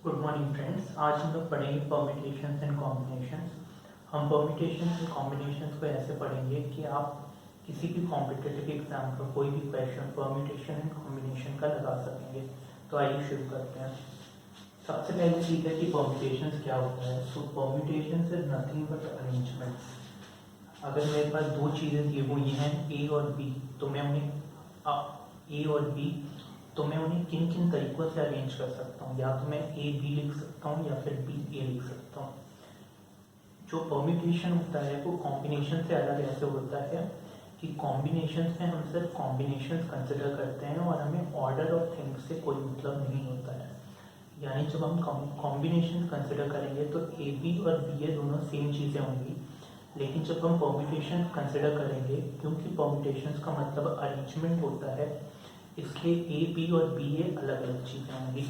Good morning friends. आज हम लोग पढ़ेंगे परम्यूटेशंस एंड कॉम्बिनेशंस। हम परम्यूटेशंस एंड कॉम्बिनेशंस को ऐसे पढ़ेंगे कि आप किसी भी कॉम्पिटिटिव एग्जाम का कोई भी क्वेश्चन परम्यूटेशन एंड कॉम्बिनेशन का लगा सकेंगे। तो आइए शुरू करते हैं। सबसे पहले चीज़ है कि परम्यूटेशंस क्या होता है। So permutations is nothing but arrangements. अगर मेरे पास दो चीज़ें दी हुई हैं ए और बी, तो मैं उन्हें ए और बी तो मैं उन्हें किन किन तरीक़ों से अरेंज कर सकता हूँ। या तो मैं ए बी लिख सकता हूँ या फिर बी ए लिख सकता हूँ। जो परम्यूटेशन होता है वो कॉम्बिनेशन से अलग ऐसे होता है कि कॉम्बिनेशन में हम सिर्फ कॉम्बिनेशन कंसिडर करते हैं और हमें ऑर्डर ऑफ थिंग्स से कोई मतलब नहीं होता है। यानी जब हम कॉम्बिनेशन कंसिडर करेंगे तो ए बी और बी ए दोनों सेम चीज़ें होंगी, लेकिन जब हम परम्यूटेशन कंसिडर करेंगे, क्योंकि परम्यूटेशन का मतलब अरेंजमेंट होता है, इसलिए ए बी और बी ए अलग अलग चीज़ें होंगी।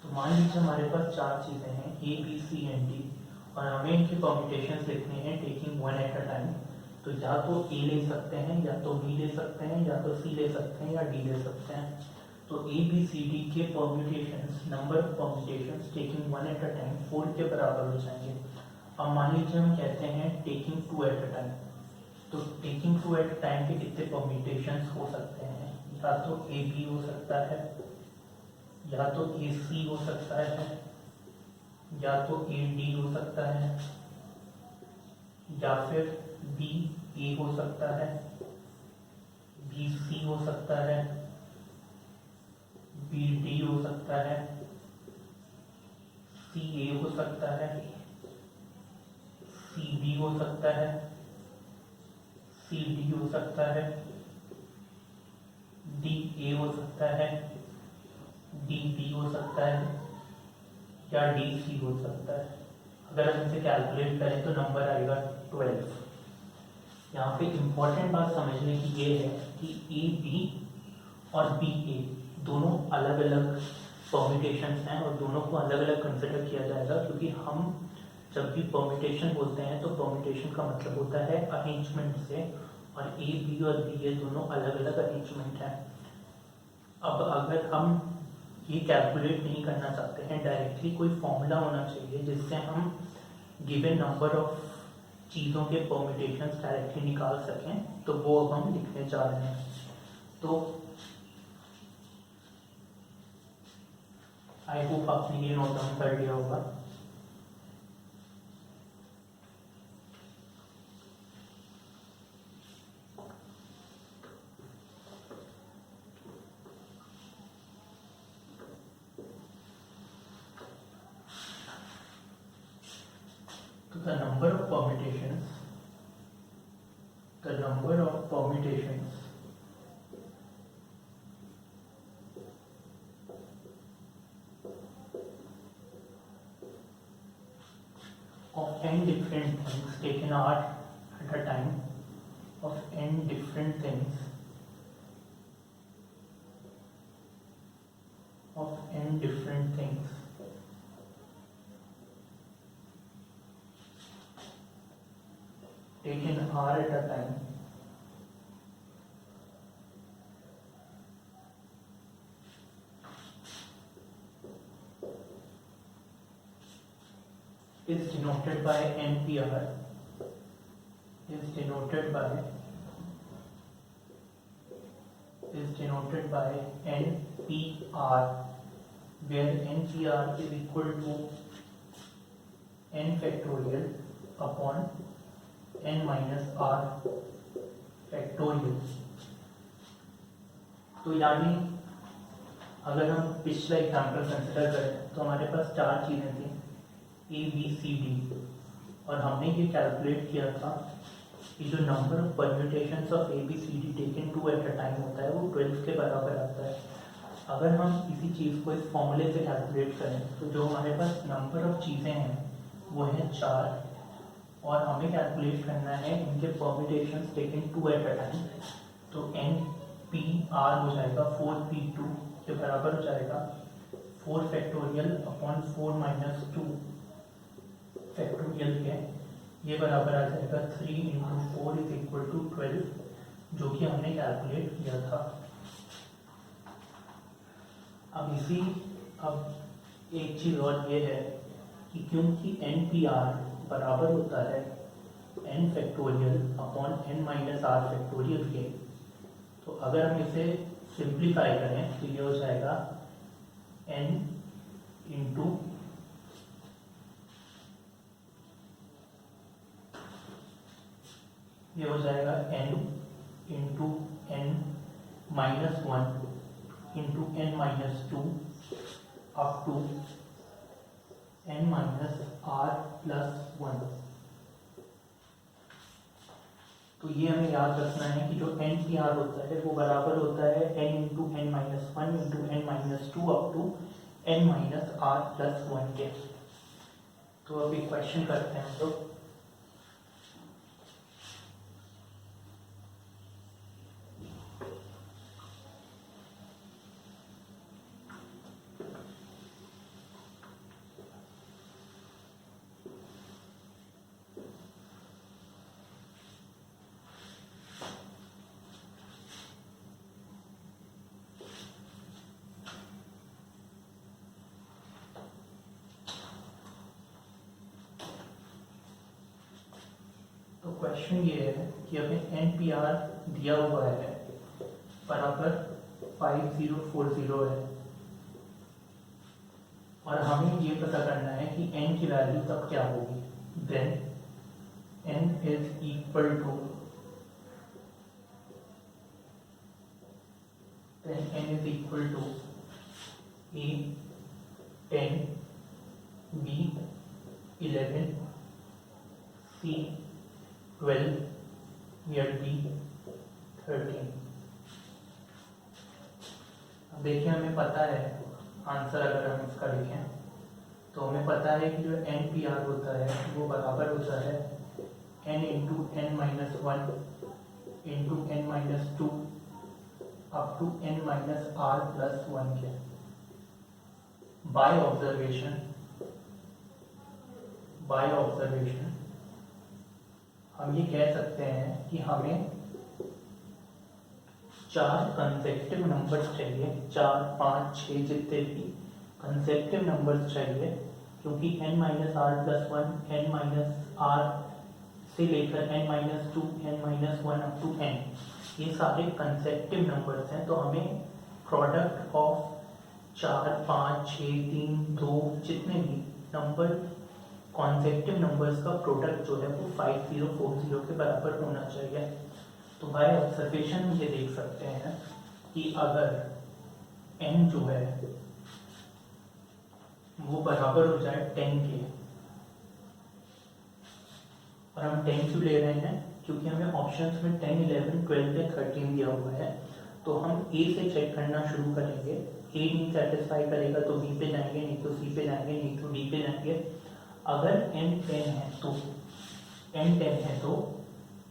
तो मान लीजिए हमारे पास चार चीज़ें हैं A B C and D और हमें इनके परम्यूटेशंस लिखने हैं taking one at a time. तो या तो ए ले सकते हैं, या तो बी ले सकते हैं, या तो सी ले सकते हैं, या डी ले सकते हैं। तो ए बी सी डी के permutations, number of permutations taking one at a time 4 के बराबर हो जाएंगे। अब मान लीजिए हम कहते हैं taking two at a time, तो taking two at a time के कितने परम्यूटेशंस हो सकते हैं। या तो ए बी हो सकता है, या तो ए सी हो सकता है, या तो ए डी हो सकता है, या फिर बी ए हो सकता है, बी सी हो सकता है, बी डी हो सकता है, सी ए हो सकता है, सी बी हो सकता है, सी डी हो सकता है, डी ए हो सकता है, डी बी हो सकता है, या डी सी हो सकता है। अगर हम इसे कैलकुलेट करें तो नंबर आएगा 12। यहाँ पे इम्पोर्टेंट बात समझने की ये है कि ए बी और बी ए दोनों अलग अलग परम्यूटेशंस हैं और दोनों को अलग अलग कंसिडर किया जाएगा, क्योंकि हम जब भी परम्यूटेशन बोलते हैं तो परम्यूटेशन का मतलब होता है अरेंजमेंट से, और ए बी और बी ए दोनों अलग अलग अरेंजमेंट हैं। अब अगर हम ये कैलकुलेट नहीं करना चाहते हैं, डायरेक्टली कोई फॉर्मूला होना चाहिए जिससे हम गिवन नंबर ऑफ चीज़ों के परम्यूटेशंस डायरेक्टली निकाल सकें, तो वो अब हम लिखने जा रहे हैं। तो आई होप आपने ये नोट डाउन कर लिया होगा। तो the number of permutations of n different things taken at a time, of n different things taken r at a time is denoted by NPR, is denoted by NPR, where NPR is equal to n factorial upon n minus r factorial। तो यानी अगर हम पिछला example consider करें तो हमारे पास चार चीज़ें थी ए बी सी डी, और हमने ये कैलकुलेट किया था कि जो number of permutations of A B C D taken two at a time होता है वो 12 के बराबर आता है। अगर हम किसी चीज़ को इस फॉर्मूले से कैलकुलेट करें तो जो हमारे पास नंबर ऑफ चीज़ें हैं वो हैं 4, और हमें कैलकुलेट करना है इनके permutations taken two at a time. तो एन पी आर हो जाएगा 4p2 के बराबर हो जाएगा 4 फैक्टोरियल अपॉन 4 माइनस 2 फैक्टोरियल के, ये बराबर आ जाएगा 3 इंटू 4 इज इक्वल टू 12, जो कि हमने कैलकुलेट किया था। अब एक चीज़ और ये है कि क्योंकि NPR बराबर होता है n factorial upon n minus R factorial के, तो अगर हम इसे सिंप्लीफाई करें तो ये हो जाएगा n इंटू ये हो जाएगा n into n minus one into n minus two up to n minus R plus one. तो ये हमें याद रखना है कि जो NPR होता है वो बराबर होता है n into n minus one into n minus two up to n minus R plus one के। तो अभी क्वेश्चन करते हैं हम लोग। तो क्वेश्चन ये है कि हमें NPR दिया हुआ है बराबर 5040 है और हमें ये पता करना है कि n की वैल्यू तब क्या होगी। Then n is equal to A 10 B 11 C 12 या D 13। अब देखिए हमें पता है आंसर, अगर हम इसका लिखें तो हमें पता है कि जो NPR होता है वो बराबर होता है n into n minus one into n minus two up to n minus R plus one के। बाय ऑब्जर्वेशन हम ये कह सकते हैं कि हमें 4 कंसेक्टिव नंबर्स चाहिए, 4 5 6 जितने भी कंसेक्टिव नंबर्स चाहिए, क्योंकि n minus R plus one, n minus R से लेकर n minus two, n minus one up to n, ये सारे कंसेक्टिव नंबर्स हैं। तो हमें प्रोडक्ट ऑफ 4 5 6 3 2 जितने भी नंबर कॉन्सेक्टिव नंबर्स का प्रोडक्ट जो है वो 5040 के बराबर होना चाहिए। तो बाय ऑब्जर्वेशन में ये देख सकते हैं कि अगर n जो है वो बराबर हो जाए 10 के, और हम 10 क्यों ले रहे हैं क्योंकि हमें ऑप्शंस में 10 11 12 या 13 दिया हुआ है। तो हम A से चेक करना शुरू करेंगे, A नहीं सेटिस्फाई करेगा तो B पे जाएंगे, नहीं तो C पे जाएंगे, नहीं तो D पे जाएंगे। अगर n 10 है तो n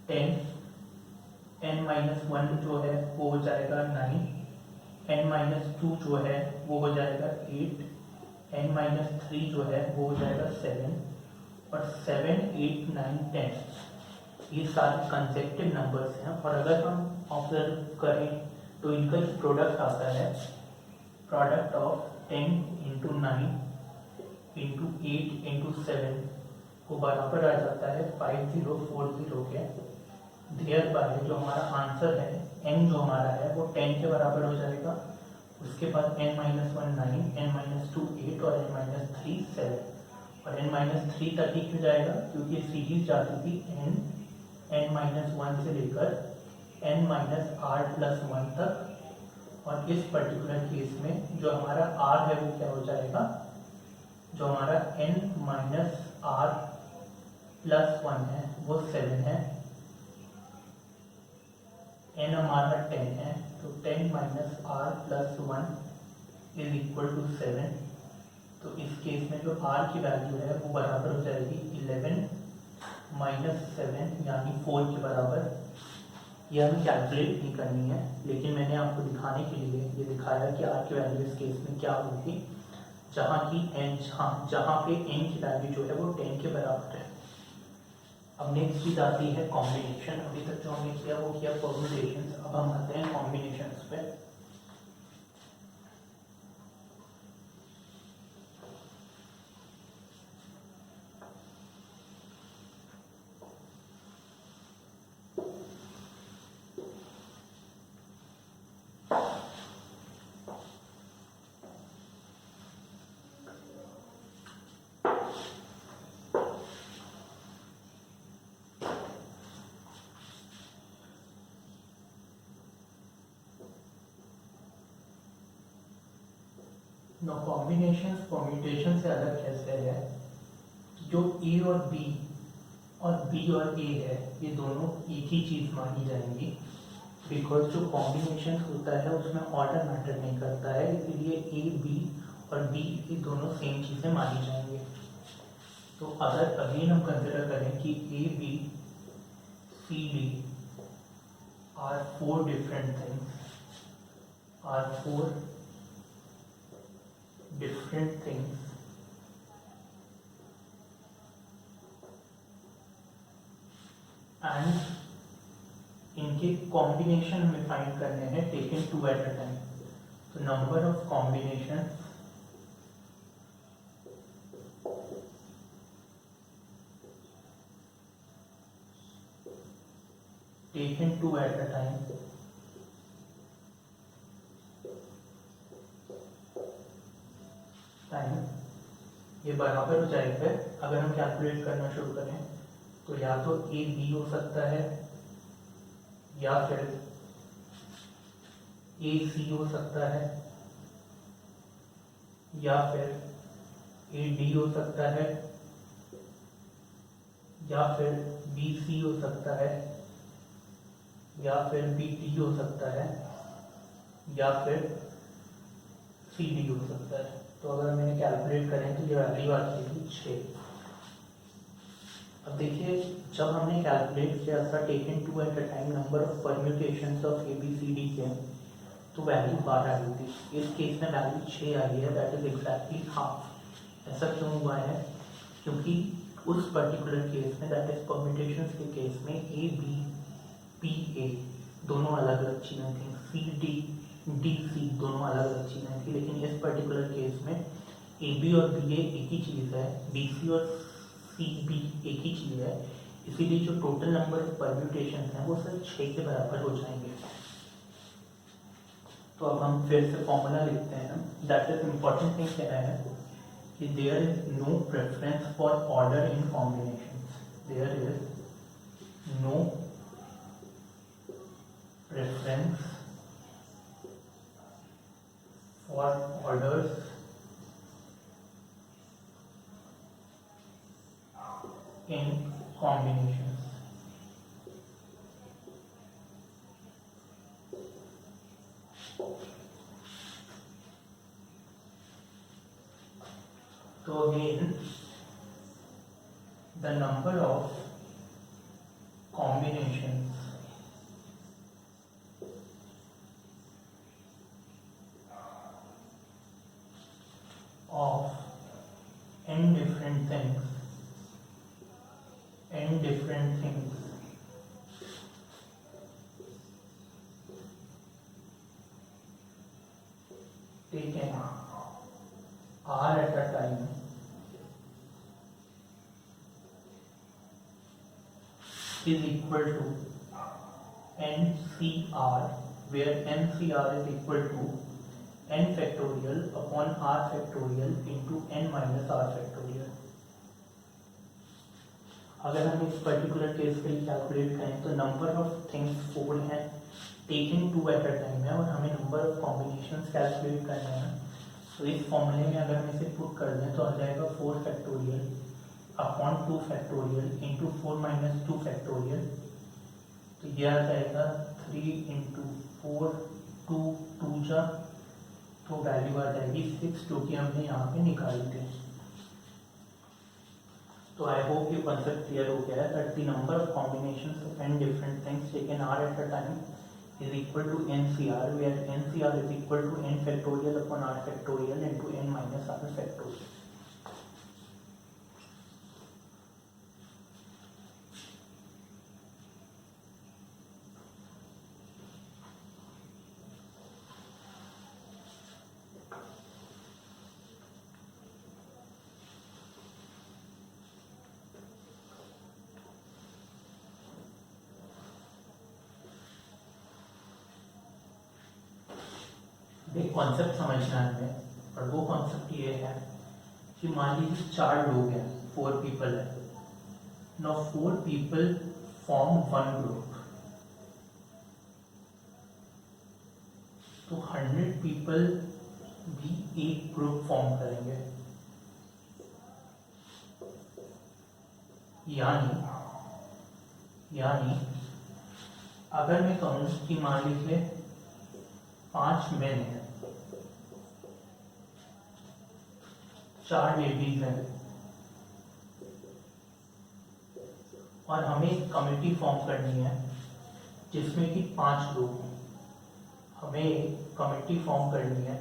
10 n माइनस वन जो है वो हो जाएगा 9, n माइनस टू जो है वो हो जाएगा 8, n माइनस थ्री जो है वो हो जाएगा 7, और 7 8 9 10 ये सारे कंसेक्टिव नंबर्स हैं। और अगर हम ऑब्जर्व करें तो इनका जो प्रोडक्ट आता है, product of 10 into 9 into 8 into 7 को बराबर आ जाता है 5040 के। देयर बाय जो हमारा आंसर है n जो हमारा है वो 10 के बराबर हो जाएगा, उसके बाद n minus one 9, n minus to 8 और n माइनस थ्री 7। और n माइनस थ्री तक ही क्यों जाएगा क्योंकि सीरीज जाती थी n माइनस वन से लेकर n minus R plus one तक। और इस पर्टिकुलर केस में जो हमारा r है वो क्या हो जाएगा, जो हमारा n minus R plus one है वो 7 है, n हमारा 10 है, तो 10 minus R plus one is equal to 7। तो इस केस में जो r की वैल्यू है वो बराबर हो जाएगी 11 माइनस 7 यानी 4 के बराबर। यह हमें कैलकुलेट नहीं करनी है, लेकिन मैंने आपको दिखाने के लिए ये दिखाया कि r की वैल्यू इस केस में क्या होगी, जहाँ की जहाँ पे n की वैल्यू जो है वो 10 के बराबर है। अब नेक्स्ट चीज आती है कॉम्बिनेशन। अभी तक जो हमने किया वो किया परम्यूटेशन, अब हम आते हैं कॉम्बिनेशंस पे। नो कॉम्बिनेशन परम्यूटेशन से अलग कैसे है, जो ए और बी और ए है ये दोनों एक ही चीज़ मानी जाएंगी, बिकॉज जो कॉम्बिनेशन होता है उसमें ऑर्डर मैटर नहीं करता है, इसीलिए ए बी और बी ये दोनों सेम चीज़ें मानी जाएंगी। तो अगर अगेन हम कंसिडर करें कि A B C D are four different things, and इनके कॉम्बिनेशन हमें फाइंड करने हैं taken two at a time. तो number of combination taken two at a time ये बराबर हो जाएगा। अगर हम कैलकुलेट करना शुरू करें तो या तो ए बी हो सकता है, या फिर ए सी हो सकता है, या फिर ए डी हो सकता है, या फिर बी सी हो सकता है, या फिर बी डी हो सकता है, या फिर सी डी हो सकता है। तो अगर हम इन्हें कैलकुलेट करें तो ये वैल्यू आ जाएगी 6। अब देखिए जब हमने कैलकुलेट किया था taken two at a time number of permutations of A B C D के, तो वैल्यू 12 आई थी। इस केस में वैल्यू 6 आई है, दैट इज एग्जैक्टली हाफ। ऐसा क्यों हुआ है? क्योंकि उस पर्टिकुलर केस में, दैट इज परम्यूटेशंस के केस में, ए बी पी ए दोनों अलग अलग चीज़ें थी, सी डी डी सी दोनों अलग अलग चीज़ें थी, लेकिन इस पर्टिकुलर केस में ए बी और बी ए एक ही चीज़ है, बी सी और सी बी एक ही चीज़ है, इसीलिए जो टोटल नंबर ऑफ परम्यूटेशन हैं वो सिर्फ 6 के बराबर हो जाएंगे। तो अब हम फिर से फॉर्मूला लिखते हैं। दैट इज इम्पॉर्टेंट थिंग क्या है कि there is no preference for order in combination, there is no preference for orders in combinations. So again, the number of combinations of n different things taken r at a time is equal to NCR, where NCR is equal to n factorial upon r factorial into n minus r factorial। अगर हम इस particular case के लिए calculate करें तो number of things 4 हैं, taken 2 eight a time है, और हमें नंबर ऑफ कॉम्बिनेशंस कैलकुलेट करना है। तो इस फॉर्मूले में अगर हम इसे पुट कर दें तो आ जाएगा 4 factorial upon 2 factorial into 4 minus 2 factorial. तो यह आ जाएगा 3 इंटू 4, 2 जा, तो वैल्यू आ जाएगी 6, जो कि हमने यहाँ पे निकाली थी। तो आई होप ये कॉन्सेप्ट क्लियर हो गया है that the number of combinations of n different things taken r eight a time is equal to NCR, where NCR is equal to n factorial upon r factorial into n minus r factorial। एक concept समझना है, और वो concept ये है कि मान लीजिए 4 लोग हैं, 4 पीपल है। नाउ 4 पीपल फॉर्म 1 ग्रुप, तो 100 पीपल भी एक ग्रुप फॉर्म करेंगे। यानी अगर मैं कहूँ कि मान लीजिए 5 मेन हैं, 4 लेडीज हैं और हमें एक कमेटी फॉर्म करनी है जिसमें कि 5 लोग हों। हमें एक कमेटी फॉर्म करनी है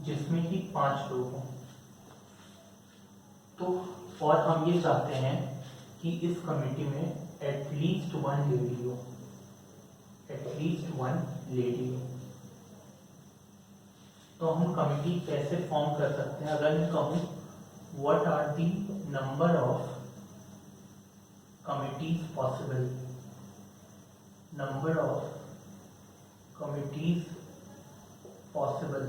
जिसमें कि 5 लोग हों। तो और हम ये चाहते हैं कि इस कमेटी में एटलीस्ट 1 लेडी हो, एटलीस्ट 1 लेडी हो। तो हम कमेटी कैसे फॉर्म कर सकते हैं? अगर मैं कहूँ what are the number of committees possible, number of committees possible,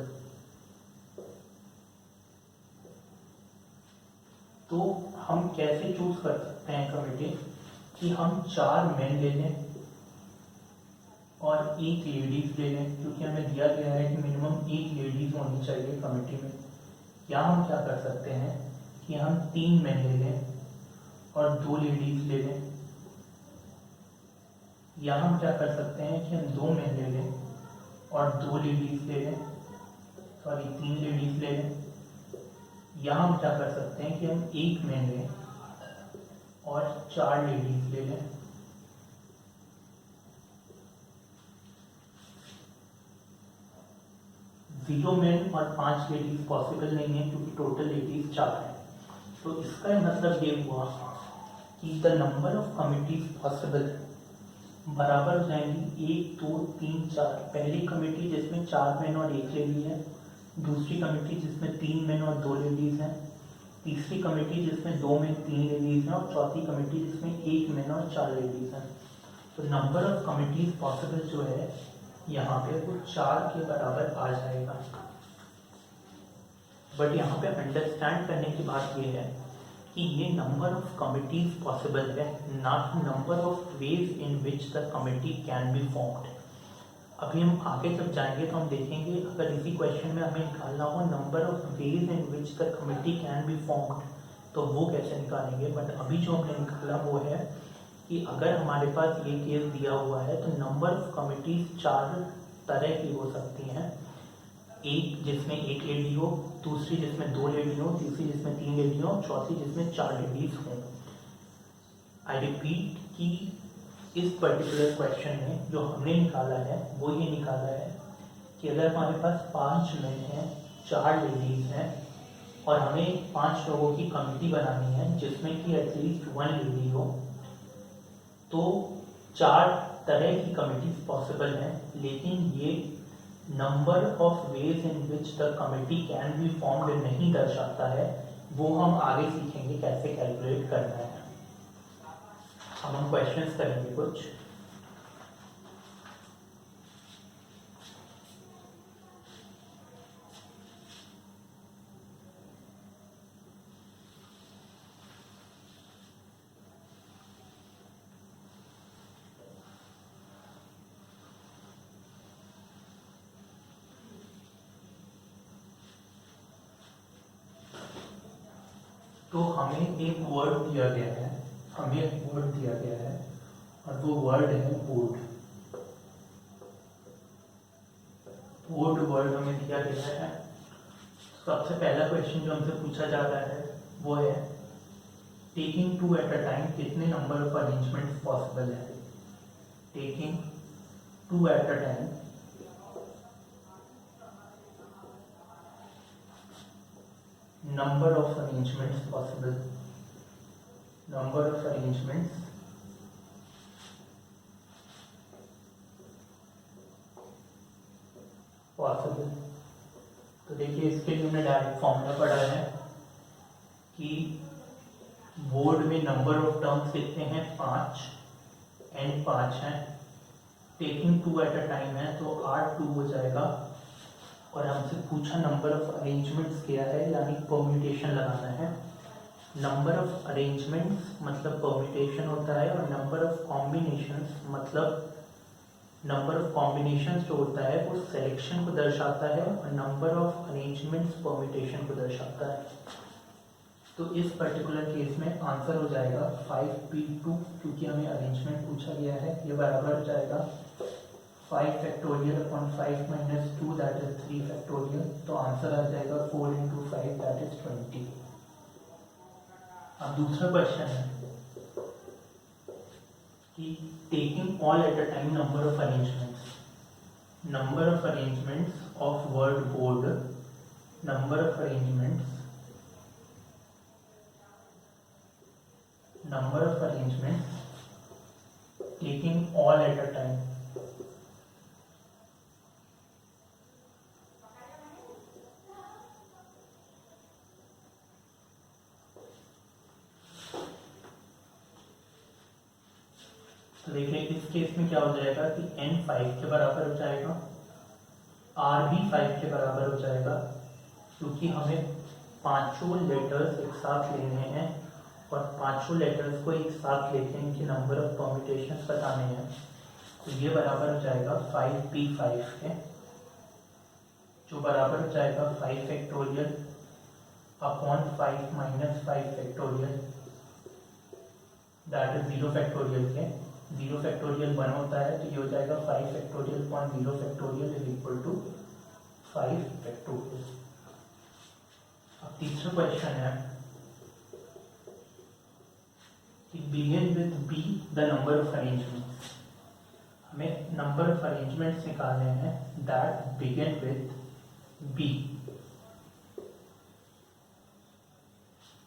तो हम कैसे चूज कर सकते हैं कमेटी? कि हम 4 मेन ले लें और 1 लेडीज ले लें, क्योंकि हमें दिया गया है कि मिनिमम 1 लेडीज होनी चाहिए कमेटी में। या हम क्या कर सकते हैं कि हम 3 मेन ले लें और 2 लेडीज ले लें। या हम क्या कर सकते हैं कि हम 2 मेन ले लें और 2 लेडीज ले लें, 3 लेडीज ले लें। या हम क्या कर सकते हैं कि हम 1 मेन लें और 4 लेडीज ले लें। जीरो मेन और 5 लेडीज पॉसिबल नहीं है क्योंकि टोटल लेडीज 4 हैं। तो इसका मतलब ये हुआ कि the number of committees possible बराबर हो जाएंगी 1, 2, 3, 4। पहली कमेटी जिसमें 4 मेन और 1 लेडी है, दूसरी कमेटी जिसमें 3 मेन और 2 लेडीज हैं, तीसरी कमेटी जिसमें 2 मेन 3 लेडीज हैं और चौथी कमेटी जिसमें 1 मेन और 4 लेडीज हैं। तो नंबर ऑफ कमिटीज पॉसिबल जो है यहाँ पे वो 4 के बराबर आ जाएगा। बट यहाँ पे अंडरस्टैंड करने की बात ये है कि ये नंबर ऑफ कमिटीज पॉसिबल है, not number of ways in which the committee can be formed. अभी हम आगे जब जाएंगे तो हम देखेंगे अगर इसी क्वेश्चन में हमें निकालना हो number of ways in which the committee can be formed तो वो कैसे निकालेंगे। बट अभी जो हमने निकाला वो है कि अगर हमारे पास ये केस दिया हुआ है तो नंबर ऑफ कमिटीज 4 तरह की हो सकती हैं। एक जिसमें 1 लेडी हो, दूसरी जिसमें 2 लेडी हो, तीसरी जिसमें 3 लेडी हो, चौथी जिसमें 4 लेडीज हों। आई रिपीट कि इस पर्टिकुलर क्वेश्चन में जो हमने निकाला है वो ये निकाला है कि अगर हमारे पास 5 मेन हैं, 4 लेडीज हैं और हमें 5 लोगों की कमेटी बनानी है जिसमें कि एटलीस्ट 1 लेडी हो, तो 4 तरह की कमिटीज पॉसिबल हैं। लेकिन ये number of ways in which the committee can be formed नहीं दर्शाता है, वो हम आगे सीखेंगे कैसे कैलकुलेट करना है। हम क्वेश्चंस करेंगे कुछ। तो हमें एक वर्ड दिया गया है, और वो वर्ड है बोर्ड। बोर्ड वर्ड हमें दिया गया है। सबसे पहला क्वेश्चन जो हमसे पूछा जा रहा है वो है टेकिंग 2 एट अ टाइम कितने नंबर ऑफ अरेंजमेंट्स पॉसिबल है। Taking 2 eight a time number of arrangements possible, number of arrangements possible। तो देखिए इसके लिए हमने डायरेक्ट फॉर्मूला पढ़ा है कि बोर्ड में नंबर ऑफ टर्म्स कितने हैं 5 एंड 5 हैं, टेकिंग 2 एट अ टाइम है तो 8 2 हो जाएगा। और हमसे पूछा नंबर ऑफ अरेंजमेंट्स क्या है, यानी परम्यूटेशन लगाना है। नंबर ऑफ अरेंजमेंट्स मतलब परम्यूटेशन होता है और नंबर ऑफ कॉम्बिनेशंस मतलब नंबर ऑफ कॉम्बिनेशन जो होता है वो सिलेक्शन को दर्शाता है और नंबर ऑफ अरेंजमेंट्स परम्यूटेशन को दर्शाता है। तो इस पर्टिकुलर केस में आंसर हो जाएगा 5p2, क्योंकि हमें अरेंजमेंट पूछा गया है। ये बराबर हो जाएगा 5 factorial upon 5 minus 2 that is 3 factorial. तो आंसर आ जाएगा 4 इंटू 5 दैट इज 20। अब दूसरा क्वेश्चन है कि taking all at a time number of arrangements of word board, number of arrangements taking all at a time. तो देखिए इस केस में क्या हो जाएगा कि n 5 के बराबर हो जाएगा, r भी 5 के बराबर हो जाएगा, क्योंकि हमें पांचों लेटर्स एक साथ लेने हैं और पांचों लेटर्स को एक साथ लेके इनके नंबर ऑफ परम्यूटेशंस बताने हैं। तो ये बराबर हो जाएगा 5p5 के, जो बराबर हो जाएगा 5 factorial upon 5 minus 5 factorial that is 0 factorial के। 0 फैक्टोरियल 1 होता है, तो ये हो जाएगा 5 factorial upon 0 factorial is equal to 5 factorial. अब तीसरा क्वेश्चन है कि begin with b the number of arrangements। हमें नंबर ऑफ अरेंजमेंट्स निकालने हैं दैट begin with b।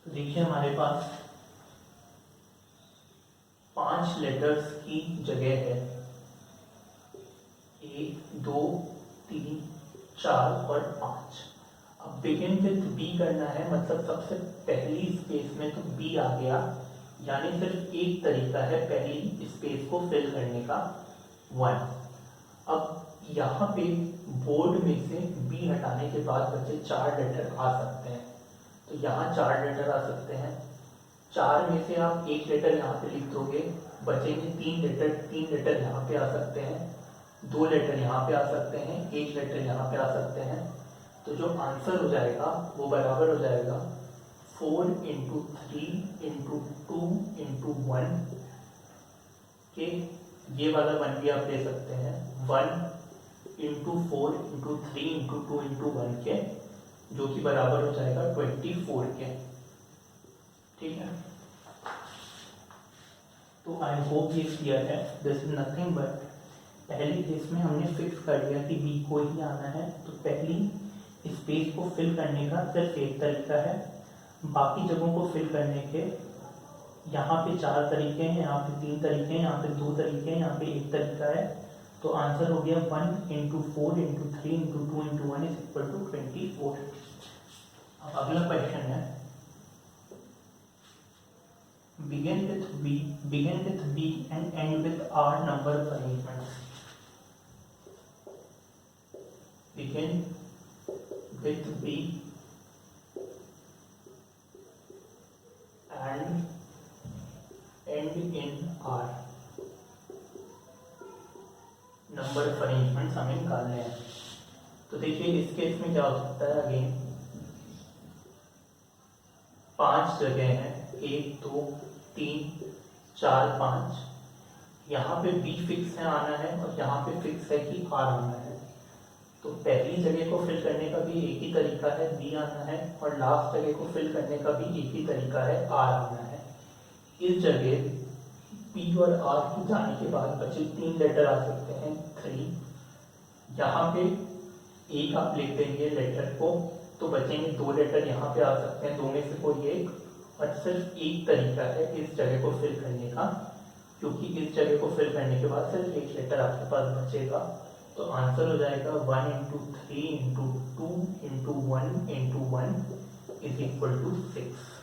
तो देखिए हमारे पास 5 लेटर्स की जगह है, 1 2 3 4 और 5। अब बिगिन विथ बी करना है, मतलब सबसे पहली स्पेस में तो बी आ गया, यानी सिर्फ एक तरीका है पहली स्पेस को फिल करने का, 1। अब यहाँ पे बोर्ड में से बी हटाने के बाद बच्चे 4 लेटर आ सकते हैं, तो यहाँ 4 लेटर आ सकते हैं। 4 में से आप एक लेटर यहाँ पे लिख दोगे, बचेंगे 3 लेटर यहाँ पे आ सकते हैं, 2 लेटर यहाँ पे आ सकते हैं, 1 लेटर यहाँ पे आ सकते हैं। तो जो आंसर हो जाएगा वो बराबर हो जाएगा 4 इंटू 3 इंटू 2 इंटू 1 के, ये वाला 1 भी आप ले सकते हैं, 1 इंटू 4 इंटू 3 इंटू 2 इंटू 1 के, जो कि बराबर हो जाएगा 24 के। ठीक है, तो आई होप ये क्लियर है। दिस इज नथिंग बट पहले केस में हमने फिक्स कर दिया कि बी को ही आना है, तो पहली स्पेस को फिल करने का सिर्फ एक तरीका है, बाकी जगहों को फिल करने के यहाँ पे 4 तरीके हैं, यहाँ पे 3 तरीके हैं, यहाँ पे 2 तरीके हैं, यहाँ पे 1 तरीका है। तो आंसर हो गया 1 into 4 into 3 into 2 into 1 is equal to 24। अब अगला क्वेश्चन है begin with B and end with R number of arrangements। begin with B and end in R number of arrangements हमें निकालने हैं। तो देखिए इस केस में क्या हो सकता है, अगेन 5 जगह हैं, 1 2 3 4 5। यहाँ पे बी फिक्स है आना है और यहाँ पे फिक्स है कि आर आना है। तो पहली जगह को फिल करने का भी एक ही तरीका है, बी आना है, और लास्ट जगह को फिल करने का भी एक ही तरीका है, आर आना है। इस जगह पी और आर की जाने के बाद बचे 3 लेटर आ सकते हैं, 3। यहाँ पे एक आप लिख देंगे लेटर को, तो बचेंगे 2 लेटर यहाँ पे आ सकते हैं, 2 में से कोई एक, और सिर्फ एक तरीका है इस जगह को फिल करने का, क्योंकि इस जगह को फिल करने के बाद सिर्फ एक लेटर आपके पास बचेगा। तो आंसर हो जाएगा 1 into 3 into 2 into 1 into 1 is equal to 6।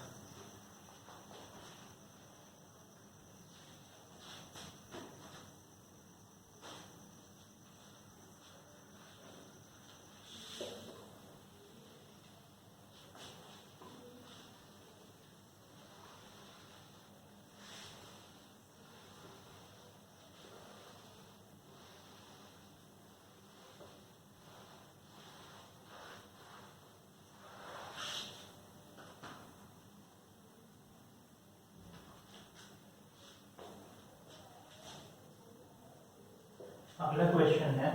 Question है,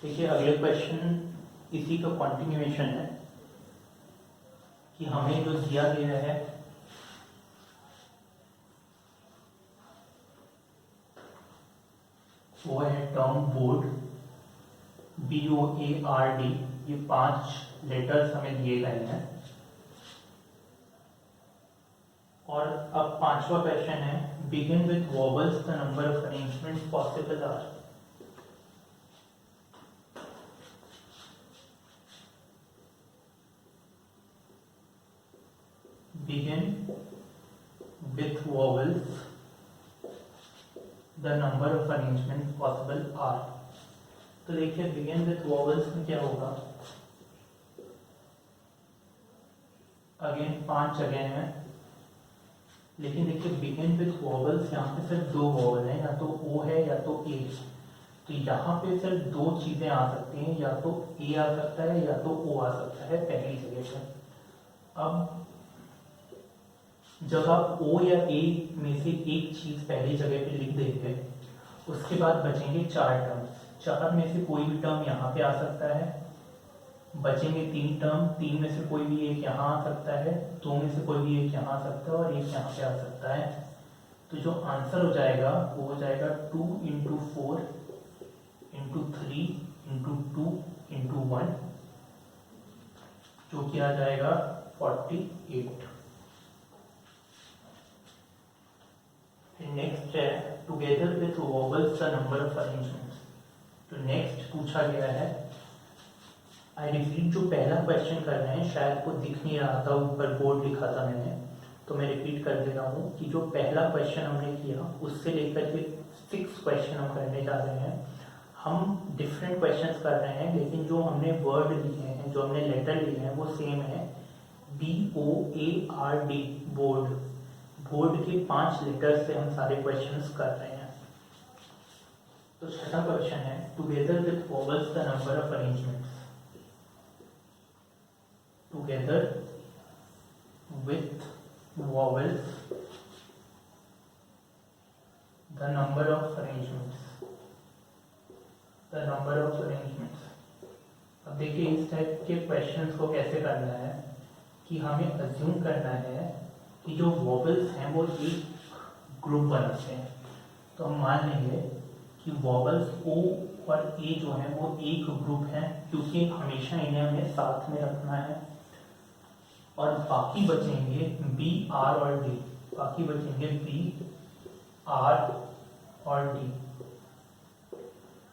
देखिए अगले क्वेश्चन इसी का कंटिन्यूएशन है कि हमें जो दिया गया है वो है टर्म बोर्ड, BOARD, ये 5 लेटर्स हमें दिए गए हैं। और अब 5वां क्वेश्चन है, begin with vowels, the number of arrangement possible are. Begin with vowels, the number of arrangements possible are। तो देखिए begin with vowels में क्या होगा, अगेन 5 जगह हैं, लेकिन देखिए begin with vowels यहाँ पे सिर्फ 2 वॉवल हैं, या तो O है या तो A। तो यहाँ पे सिर्फ 2 चीजें आ सकती हैं, या तो A आ सकता है या तो O आ सकता है पहली जगह पर। अब जब आप O या A में से एक चीज पहली जगह पे लिख देंगे, उसके बाद बचेंगे 4 टर्म्स। 4 में से कोई भी टर्म यहाँ पे आ सकता है, बचेंगे 3 टर्म, 3 में से कोई भी एक यहाँ आ सकता है, 2 में से कोई भी एक यहाँ आ सकता है और एक यहाँ पे आ सकता है। तो जो आंसर हो जाएगा वो हो जाएगा 2 × 4 × 3 × 2 × 1, जो कि आ जाएगा 48। नेक्स्ट है together with vowels the number of arrangements. तो नेक्स्ट पूछा गया है, आई रिपीट, जो पहला क्वेश्चन कर रहे हैं शायद को दिख नहीं रहा था, ऊपर बोर्ड लिखा था मैंने, तो मैं रिपीट कर दे रहा हूँ कि जो पहला क्वेश्चन हमने किया उससे लेकर के 6 क्वेश्चन हम करने जा रहे हैं। हम डिफरेंट क्वेश्चंस कर रहे हैं, लेकिन जो हमने वर्ड लिए हैं, जो हमने लेटर लिए हैं वो सेम है, BOARD, बोर्ड। बोर्ड के 5 लेटर से हम सारे क्वेश्चंस कर रहे हैं। तो छठा क्वेश्चन है, together with vowels the number of arrangements. Together with vowels the number of arrangements, the number of arrangements. अब देखिए इस टाइप के क्वेश्चंस को कैसे करना है कि हमें अज्यूम करना है कि जो वॉवल्स हैं वो एक ग्रुप बनाते हैं। तो हम मान लेंगे कि वॉवल्स O और A जो है वो एक ग्रुप है, क्योंकि हमेशा इन्हें हमें साथ में रखना है। और बाकी बचेंगे B, R और D, बाकी बचेंगे B, R और D।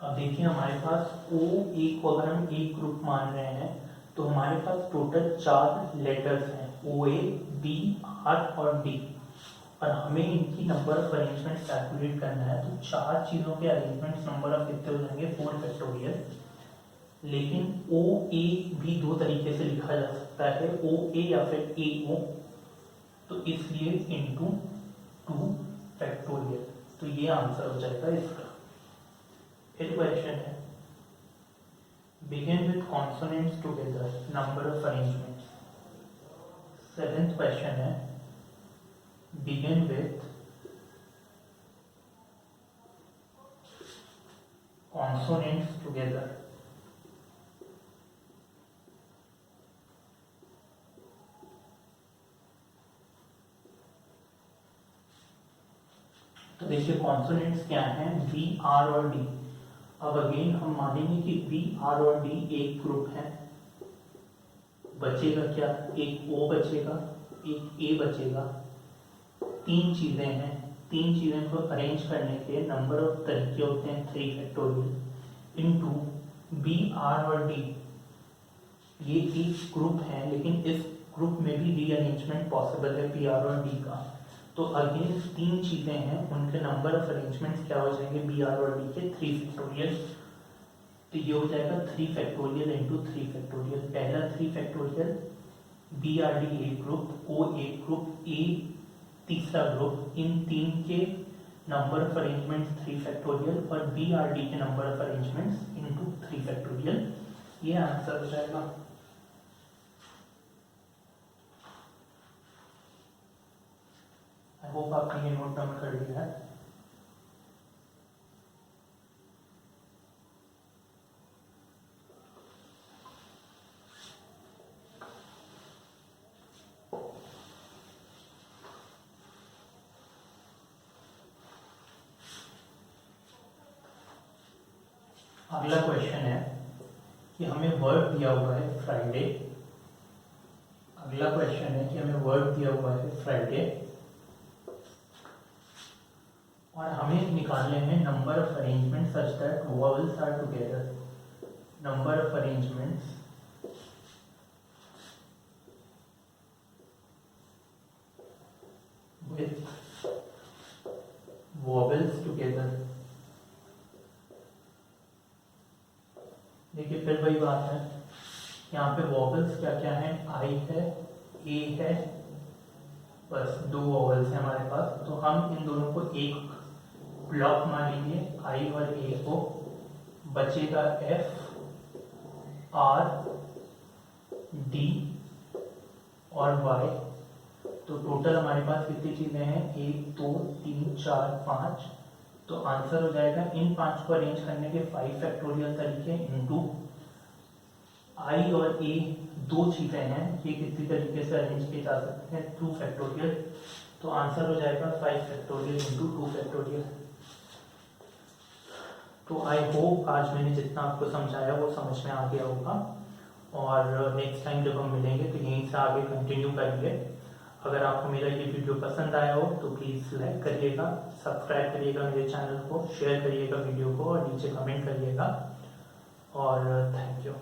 अब देखिए हमारे पास O, A को अगर हम एक ग्रुप मान रहे हैं तो हमारे पास टोटल 4 लेटर्स हैं, OA, B, R और D, और हमें इनकी नंबर ऑफ अरेंजमेंट्स कैलकुलेट करना है। तो 4 चीज़ों के अरेंजमेंट्स नंबर ऑफ कितने हो जाएंगे, 4 फैक्टोरियल। लेकिन OA भी 2 तरीके से लिखा जा सकता है, OA या फिर AO, तो इसलिए इंटू 2 फैक्टोरियल। तो ये आंसर हो जाएगा इसका। फिर क्वेश्चन है, begin with consonants together, number of arrangements। 7th question है, begin with consonants together। तो देखिए कॉन्सोनेंट्स क्या हैं, B, R और D। अब अगेन हम मानेंगे कि B, R और D एक ग्रुप है। बचेगा क्या, एक O बचेगा, एक A बचेगा। 3 चीजें हैं, 3 चीजें को अरेंज करने के नंबर ऑफ तरीके होते हैं 3 फैक्टोरियल इनटू B, R और D। ये एक ग्रुप है, लेकिन इस ग्रुप में भी रीअरेंजमेंट पॉसिबल है P, R और D का। तो अगेन 3 चीजें हैं, उनके नंबर ऑफ अरेंजमेंट्स क्या हो जाएंगे, B, R और D के 3 फैक्टोरियल। तो ये हो जाएगा 3 फैक्टोरियल इंटू 3 फैक्टोरियल। पहला 3 फैक्टोरियल B, R, D एक ग्रुप, O एक ग्रुप, A तीसरा ग्रुप, इन 3 के नंबर ऑफ अरेंजमेंट्स 3 फैक्टोरियल और B, R, D के number of arrangements into 3 factorial. ये आंसर हो जाएगा। आई होप आपने ये नोट डाउन कर लिया है। अगला क्वेश्चन है कि हमें वर्क दिया हुआ है फ्राइडे। अगला क्वेश्चन है कि हमें वर्क दिया हुआ है फ्राइडे और हमें निकालने हैं number of arrangement such that vowels are together. Number of arrangements with vowels together. देखिए फिर वही बात है, यहाँ पे वॉवल्स क्या क्या है, आई है, ए है, बस दो वॉवल्स हैं हमारे पास। तो हम इन दोनों को एक ब्लॉक मान लीजिए, आई और ए को। बचेगा एफ, आर, डी और वाई। तो टोटल हमारे पास कितनी चीजें हैं, 1 2 3 4 5। तो आंसर हो जाएगा इन 5 को अरेंज करने के 5 फैक्टोरियल तरीके इनटू आई और ए दो चीजें हैं, ये किसी तरीके से अरेंज किए जा सकते हैं 2 फैक्टोरियल। तो आंसर हो जाएगा 5 फैक्टोरियल इंटू 2 फैक्टोरियल। तो आई होप आज मैंने जितना आपको समझाया वो समझ में आ गया होगा और नेक्स्ट टाइम जब हम मिलेंगे तो यहीं से आगे कंटिन्यू करेंगे। अगर आपको मेरा ये वीडियो पसंद आया हो तो प्लीज़ लाइक करिएगा, सब्सक्राइब करिएगा मेरे चैनल को, शेयर करिएगा वीडियो को और नीचे कमेंट करिएगा और थैंक यू।